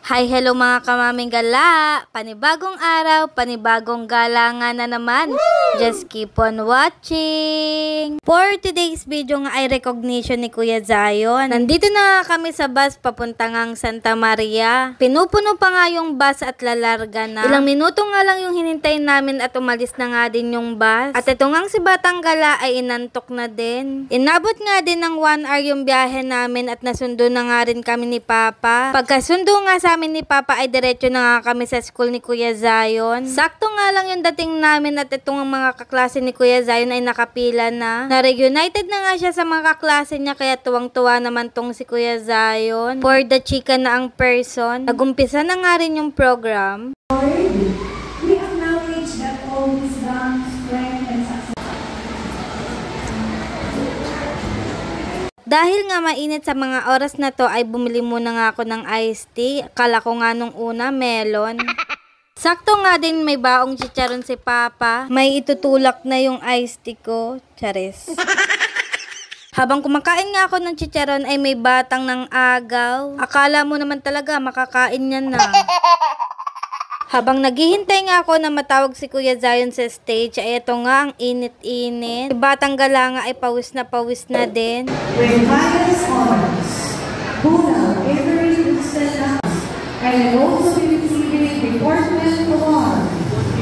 Hi, hello mga kamaming gala! Panibagong araw, panibagong galangan na naman. Just keep on watching! For today's video nga ay recognition ni Kuya Zion. Nandito na kami sa bus papunta ngang Santa Maria. Pinupuno pa nga yung bus at lalarga na. Ilang minuto nga lang yung hinintay namin at umalis na nga din yung bus. At ito ngang si Batang Gala ay inantok na din. Inabot nga din ng 1 hour yung biyahe namin at nasundo na nga rin kami ni Papa. Pagkasundo nga sa amin ni Papa ay diretso na nga kami sa school ni Kuya Zion. Sakto nga lang yung dating namin at itong mga kaklase ni Kuya Zion ay nakapila na. Na-reunited na nga siya sa mga kaklase niya kaya tuwang-tuwa naman tong si Kuya Zion. For the chika na ang person. Nagumpisa na nga rin yung program. We acknowledge that all wisdom, strength, and success. Dahil nga mainit sa mga oras na to ay bumili muna nga ako ng iced tea. Akala ko nga nung una melon. Sakto nga din may baong chicharon si Papa. May itutulak na yung iced tea ko. Charis. Habang kumakain nga ako ng chicharon ay may batang ng agaw. Akala mo naman talaga makakain niya na. Habang naghihintay nga ako na matawag si Kuya Zion sa stage, ay ito nga ang init-init. Si Batang Gala nga ay pawis na din. With highest honors, Buna, Avery Lucena, and also receiving Department Award,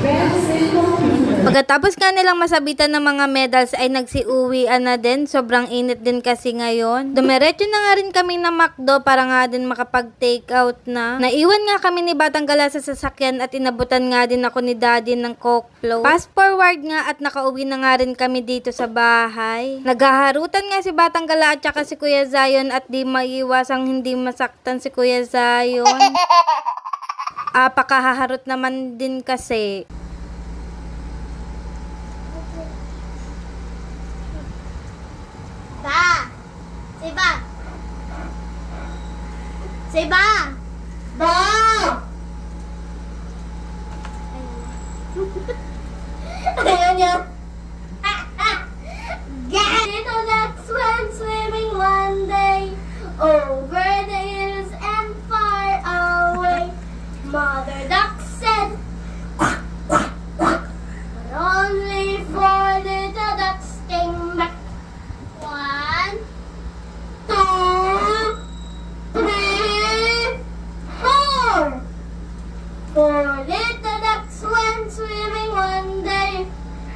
Best in Computer. Pagkatapos nga nilang masabitan ng mga medals ay nagsiuwian na din. Sobrang init din kasi ngayon. Dumiretso na nga rin kami na McDo para nga din makapag-take out na. Naiwan nga kami ni Batang Gala sa sasakyan at inabutan nga din ako ni Daddy ng Coke Float. Fast forward nga at nakauwi na nga rin kami dito sa bahay. Naghaharutan nga si Batang Gala at saka si Kuya Zion at di maiwasang hindi masaktan si Kuya Zion. Pakahaharot naman din kasi. Siba! Siba! Ba! Ayaw niya. Little ducks went swimming one day over the hills and far away. Mother duck said, quack, quack, quack. But only 4 little ducks came back. 1, 2, 3, 4. 4 little ducks went swimming one day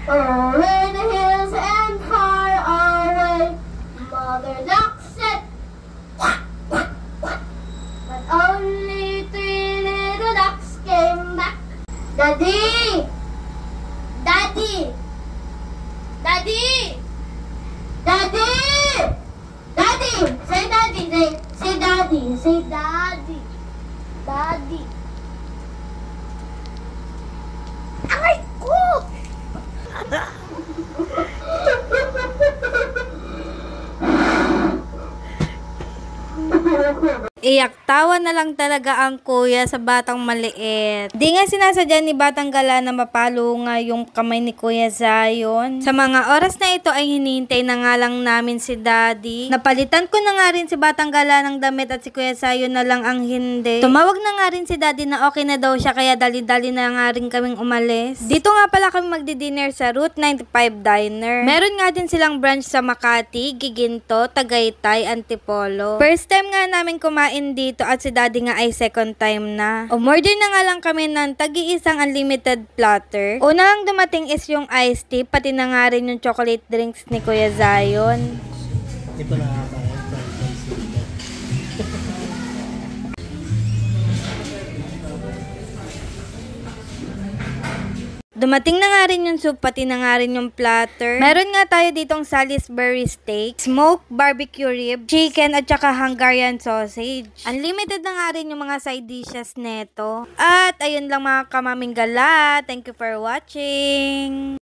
over the hills and far away. Mother duck said, quack, quack, quack. But only 3 little ducks came back. Daddy! Daddy! Daddy! Daddy! Daddy! Say daddy! Say daddy! Say daddy! Daddy! Aray ko! Iyak tawa na lang talaga ang kuya sa batang maliit. Di nga sinasadya ni Batang Gala na mapalo nga yung kamay ni Kuya Zion. Sa mga oras na ito ay hinihintay na nga lang namin si Daddy. Napalitan ko na nga rin si Batang Gala ng damit at si Kuya Zion na lang ang hindi. Tumawag na nga rin si Daddy na okay na daw siya kaya dali-dali na nga rin kaming umalis. Dito nga pala kami magdi-dinner sa Route 95 Diner. Meron nga din silang branch sa Makati, Giginto, Tagaytay, Antipolo. First time nga namin kumain dito at si Daddy nga ay second time na. Umorder na nga lang kami ng tagi-isang unlimited platter. Una ang dumating is yung iced tea, pati na nga rin yung chocolate drinks ni Kuya Zion. Hindi pa nakakain. Dumating na nga rin yung soup, pati na nga rin yung platter. Meron nga tayo ditong Salisbury steak, smoked barbecue rib, chicken at saka Hungarian sausage. Unlimited na nga rin yung mga side dishes neto. At ayun lang mga kamaming gala. Thank you for watching.